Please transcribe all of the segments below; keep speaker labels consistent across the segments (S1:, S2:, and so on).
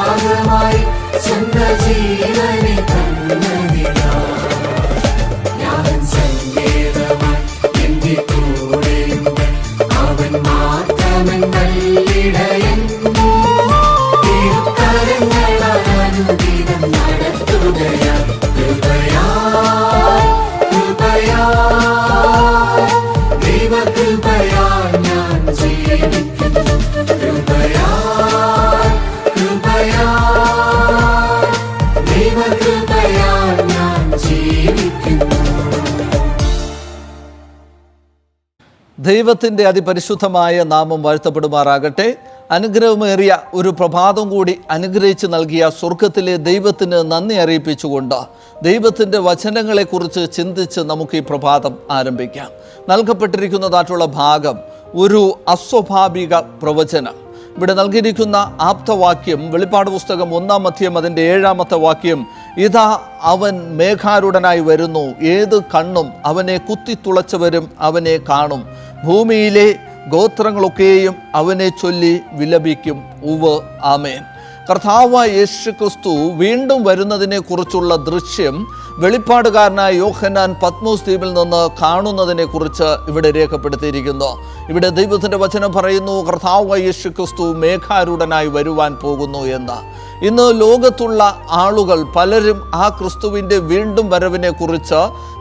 S1: യാഗമായി സ്വന്തം ജീവനെ തന്നതിനാ. ഞാൻ സങ്കേതമായി എന്റെ കൂടെയുണ്ട്, അവൻ മാത്രമൻ നല്ലിടയൻ. തിരുക്കരങ്ങളാൽ അനുദിനം നടത്തുകയാ. കൃപയാൽ കൃപയാൽ ദൈവകൃപയാൽ ഞാൻ ജീവിക്കുന്നു. കൃപയാൽ കൃപയാൽ ദൈവകൃപയാൽ ഞാൻ ജീവിക്കുന്നു.
S2: ദൈവത്തിൻ്റെ അതിപരിശുദ്ധമായ നാമം വാഴ്ത്തപ്പെടുമാറാകട്ടെ. അനുഗ്രഹമേറിയ ഒരു പ്രഭാതം കൂടി അനുഗ്രഹിച്ച് നൽകിയ സ്വർഗത്തിലെ ദൈവത്തിന് നന്ദി അറിയിപ്പിച്ചുകൊണ്ട് ദൈവത്തിൻ്റെ വചനങ്ങളെക്കുറിച്ച് ചിന്തിച്ച് നമുക്ക് ഈ പ്രഭാതം ആരംഭിക്കാം. നൽകപ്പെട്ടിരിക്കുന്നതായിട്ടുള്ള ഭാഗം ഒരു അസ്വാഭാവിക പ്രവചനം. ഇവിടെ നൽകിയിരിക്കുന്ന ആപ്തവാക്യം വെളിപ്പാട് പുസ്തകം 1-ാം അധ്യായം അതിൻ്റെ 7-ാമത്തെ വാക്യം. ഇതാ അവൻ മേഘാരൂഢനായി വരുന്നു, ഏത് കണ്ണും അവനെ കുത്തിത്തുളച്ചവരും അവനെ കാണും. ഭൂമിയിലെ ഗോത്രങ്ങളൊക്കെയും അവനെ ചൊല്ലി വിലപിക്കും. ഉവ്വ് ആമേൻ. കർത്താവായ യേശുക്രിസ്തു വീണ്ടും വരുന്നതിനെ കുറിച്ചുള്ള ദൃശ്യം വെളിപ്പാടുകാരനായ യോഹന്നാൻ പത്മോസ് ദ്വീപിൽ നിന്ന് കാണുന്നതിനെ കുറിച്ച് ഇവിടെ രേഖപ്പെടുത്തിയിരിക്കുന്നു. ഇവിടെ ദൈവത്തിൻ്റെ വചനം പറയുന്നു, കർത്താവായ യേശുക്രിസ്തു മേഘാരൂഢനായി വരുവാൻ പോകുന്നു എന്ന്. ഇന്ന് ലോകത്തുള്ള ആളുകൾ പലരും ആ ക്രിസ്തുവിൻ്റെ വീണ്ടും വരവിനെ കുറിച്ച്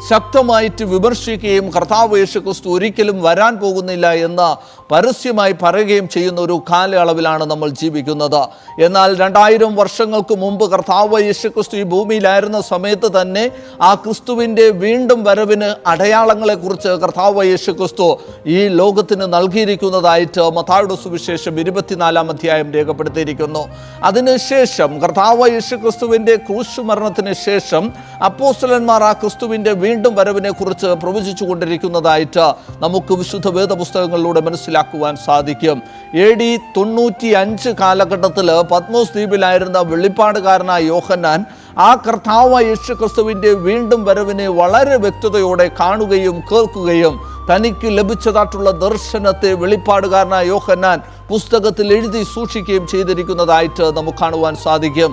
S2: ശക്തമായിട്ട് വിമർശിക്കുകയും കർത്താവ് യേശുക്രിസ്തു ഒരിക്കലും വരാൻ പോകുന്നില്ല എന്ന് പരസ്യമായി പറയുകയും ചെയ്യുന്ന ഒരു കാലയളവിലാണ് നമ്മൾ ജീവിക്കുന്നത്. എന്നാൽ 2000 വർഷങ്ങൾക്ക് മുമ്പ് കർത്താവ് യേശുക്രിസ്തു ഈ ഭൂമിയിലായിരുന്ന സമയത്ത് തന്നെ ആ ക്രിസ്തുവിൻ്റെ വീണ്ടും വരവിന് അടയാളങ്ങളെക്കുറിച്ച് കർത്താവ് യേശുക്രിസ്തു ഈ ലോകത്തിന് നൽകിയിരിക്കുന്നതായിട്ട് മത്തായിയുടെ സുവിശേഷം 24-ാം അധ്യായം രേഖപ്പെടുത്തിയിരിക്കുന്നു. അതിനുശേഷം കർത്താവ് യേശുക്രിസ്തുവിൻ്റെ ക്രൂശ് മരണത്തിന് ശേഷം അപ്പോസ്തലന്മാർ ആ ക്രിസ്തുവിൻ്റെ വീണ്ടും വരവിനെ കുറിച്ച് പ്രവചിച്ചു കൊണ്ടിരിക്കുന്നതായിട്ട് നമുക്ക് വിശുദ്ധ വേദപുസ്തകങ്ങളിലൂടെ മനസ്സിലാക്കുവാൻ സാധിക്കും. AD 95 കാലഘട്ടത്തിൽ പത്മോസ് ദ്വീപിലായിരുന്ന വെളിപ്പാടുകാരനായ യോഹന്നാൻ ആ കർത്താവായ യേശുക്രിസ്തുവിൻ്റെ വീണ്ടും വരവിനെ വളരെ വ്യക്തതയോടെ കാണുകയും കേൾക്കുകയും തനിക്ക് ലഭിച്ചതായിട്ടുള്ള ദർശനത്തെ വെളിപ്പാടുകാരനായ യോഹന്നാൻ പുസ്തകത്തിൽ എഴുതി സൂക്ഷിക്കുകയും ചെയ്തിരിക്കുന്നതായിട്ട് നമുക്ക് കാണുവാൻ സാധിക്കും.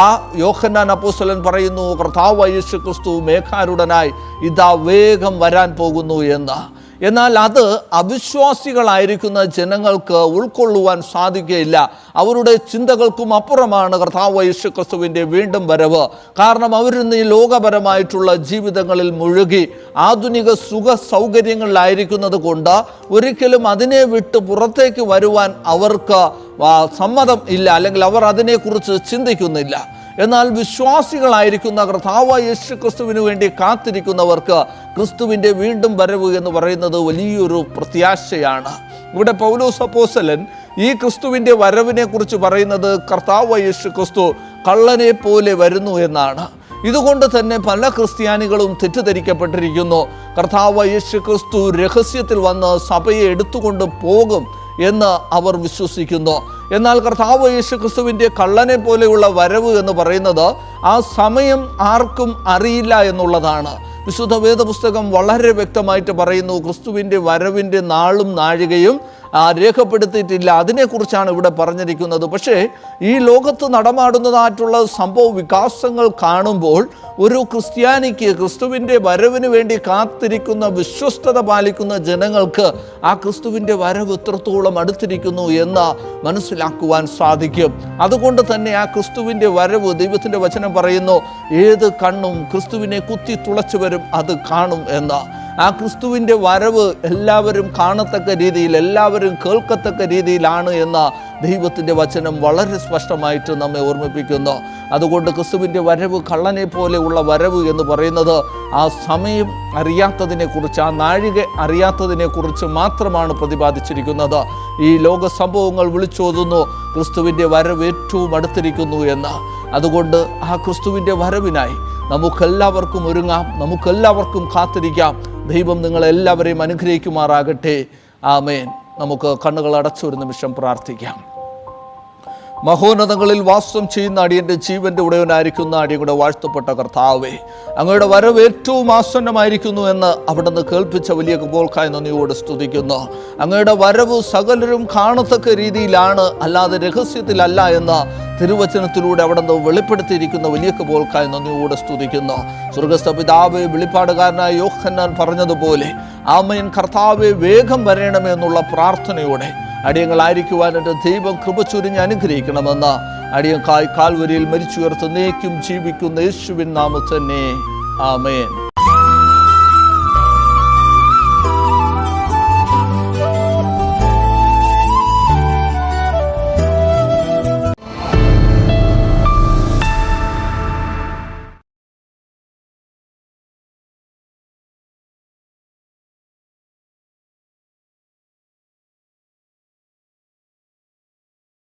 S2: ആ യോഹന്നാൻ അപ്പോസ്തലൻ പറയുന്നു, കർത്താവായ യേശുക്രിസ്തു മേഘാരൂഢനായി ഇതാ വേഗം വരാൻ പോകുന്നു എന്ന്. എന്നാൽ അത് അവിശ്വാസികളായിരിക്കുന്ന ജനങ്ങൾക്ക് ഉൾക്കൊള്ളുവാൻ സാധിക്കുകയില്ല. അവരുടെ ചിന്തകൾക്കും അപ്പുറമാണ് കർത്താവ് യേശുക്രിസ്തുവിൻ്റെ വീണ്ടും വരവ്. കാരണം അവരിന്ന് ഈ ലോകപരമായിട്ടുള്ള ജീവിതങ്ങളിൽ മുഴുകി ആധുനിക സുഖ സൗകര്യങ്ങളിലായിരിക്കുന്നത് കൊണ്ട് ഒരിക്കലും അതിനെ വിട്ട് പുറത്തേക്ക് വരുവാൻ അവർക്ക് സമ്മതം ഇല്ല, അല്ലെങ്കിൽ അവർ അതിനെക്കുറിച്ച് ചിന്തിക്കുന്നില്ല. എന്നാൽ വിശ്വാസികളായിരിക്കുന്ന കർത്താവായ യേശുക്രിസ്തുവിന് വേണ്ടി കാത്തിരിക്കുന്നവർക്ക് ക്രിസ്തുവിൻ്റെ വീണ്ടും വരവ് എന്ന് പറയുന്നത് വലിയൊരു പ്രത്യാശയാണ്. ഇവിടെ പൗലോസ് അപ്പോസ്തലൻ ഈ ക്രിസ്തുവിൻ്റെ വരവിനെ കുറിച്ച് പറയുന്നത് കർത്താവായ യേശുക്രിസ്തു കള്ളനെ പോലെ വരുന്നു എന്നാണ്. ഇതുകൊണ്ട് തന്നെ പല ക്രിസ്ത്യാനികളും തെറ്റിദ്ധരിക്കപ്പെട്ടിരിക്കുന്നു. കർത്താവായ യേശുക്രിസ്തു രഹസ്യത്തിൽ വന്ന് സഭയെ എടുത്തുകൊണ്ട് പോകും എന്ന് അവർ വിശ്വസിക്കുന്നു. എന്നാൽ കർത്താവ് യേശുക്രിസ്തുവിൻ്റെ കള്ളനെ പോലെയുള്ള വരവ് എന്ന് പറയുന്നത് ആ സമയം ആർക്കും അറിയില്ല എന്നുള്ളതാണ്. വിശുദ്ധ വേദപുസ്തകം വളരെ വ്യക്തമായിട്ട് പറയുന്നു, ക്രിസ്തുവിൻ്റെ വരവിൻ്റെ നാളും നാഴികയും രേഖപ്പെടുത്തിയിട്ടില്ല. അതിനെക്കുറിച്ചാണ് ഇവിടെ പറഞ്ഞിരിക്കുന്നത്. പക്ഷേ ഈ ലോകത്ത് നടമാടുന്നതായിട്ടുള്ള സംഭവ വികാസങ്ങൾ കാണുമ്പോൾ ഒരു ക്രിസ്ത്യാനിക്ക് ക്രിസ്തുവിൻ്റെ വരവിന് വേണ്ടി കാത്തിരിക്കുന്ന വിശ്വസ്തത പാലിക്കുന്ന ജനങ്ങൾക്ക് ആ ക്രിസ്തുവിൻ്റെ വരവ് എത്രത്തോളം അടുത്തിരിക്കുന്നു എന്ന് മനസ്സിലാക്കുവാൻ സാധിക്കും. അതുകൊണ്ട് തന്നെ ആ ക്രിസ്തുവിൻ്റെ വരവ് ദൈവത്തിൻ്റെ വചനം പറയുന്നു, ഏത് കണ്ണും ക്രിസ്തുവിനെ കുത്തി തുളച്ചു വരും അത് കാണും എന്ന്. ആ ക്രിസ്തുവിൻ്റെ വരവ് എല്ലാവരും കാണത്തക്ക രീതിയിൽ, എല്ലാവരും കേൾക്കത്തക്ക രീതിയിലാണ് എന്ന ദൈവത്തിൻ്റെ വചനം വളരെ സ്പഷ്ടമായിട്ട് നമ്മെ ഓർമ്മിപ്പിക്കുന്നു. അതുകൊണ്ട് ക്രിസ്തുവിൻ്റെ വരവ് കള്ളനെ പോലെയുള്ള വരവ് എന്ന് പറയുന്നത് ആ സമയം അറിയാത്തതിനെക്കുറിച്ച്, ആ നാഴിക അറിയാത്തതിനെക്കുറിച്ച് മാത്രമാണ് പ്രതിപാദിച്ചിരിക്കുന്നത്. ഈ ലോക സംഭവങ്ങൾ വിളിച്ചോതുന്നു ക്രിസ്തുവിൻ്റെ വരവ് ഏറ്റവും അടുത്തിരിക്കുന്നു എന്ന്. അതുകൊണ്ട് ആ ക്രിസ്തുവിൻ്റെ വരവിനായി നമുക്കെല്ലാവർക്കും ഒരുങ്ങാം, നമുക്കെല്ലാവർക്കും കാത്തിരിക്കാം. ദൈവം നിങ്ങളെല്ലാവരെയും അനുഗ്രഹിക്കുമാറാകട്ടെ. ആമേൻ. നമുക്ക് കണ്ണുകൾ അടച്ചൊരു നിമിഷം പ്രാർത്ഥിക്കാം. മഹോന്നതങ്ങളിൽ വാസം ചെയ്യുന്ന അടിയൻ്റെ ജീവൻ്റെ ഉടയവനായിരിക്കുന്ന അടിയങ്ങളുടെ വാഴ്ത്തപ്പെട്ട കർത്താവേ, അങ്ങയുടെ വരവ് ഏറ്റവും ആസന്നമായിരിക്കുന്നു എന്ന് അവിടുന്ന് കേൾപ്പിച്ച വലിയ കൃപകൾക്കായി നന്ദിയോട് സ്തുതിക്കുന്നു. അങ്ങയുടെ വരവ് സകലരും കാണത്തക്ക രീതിയിലാണ്, അല്ലാതെ രഹസ്യത്തിലല്ല എന്ന് തിരുവചനത്തിലൂടെ അവിടുന്ന് വെളിപ്പെടുത്തിയിരിക്കുന്ന വലിയ കൃപകൾക്കായി നന്ദിയോട് സ്തുതിക്കുന്നു. സ്വർഗ്ഗസ്ഥ പിതാവേ, വെളിപ്പാടുകാരനായ യോഹന്നാൻ പറഞ്ഞതുപോലെ ആമേൻ കർത്താവേ വേഗം വരേണമേ എന്നുള്ള പ്രാർത്ഥനയോടെ അടിയങ്ങളായിരിക്കുവാൻ എൻ്റെ ദൈവം കൃപ ചൊരിഞ്ഞ് അനുഗ്രഹിക്കണമെന്ന് അടിയങ്കായി കാൽവരിയിൽ മരിച്ചുയർത്ത് എന്നേക്കും ജീവിക്കുന്ന യേശുവിൻ നാമത്തിൽ തന്നെ ആമേൻ.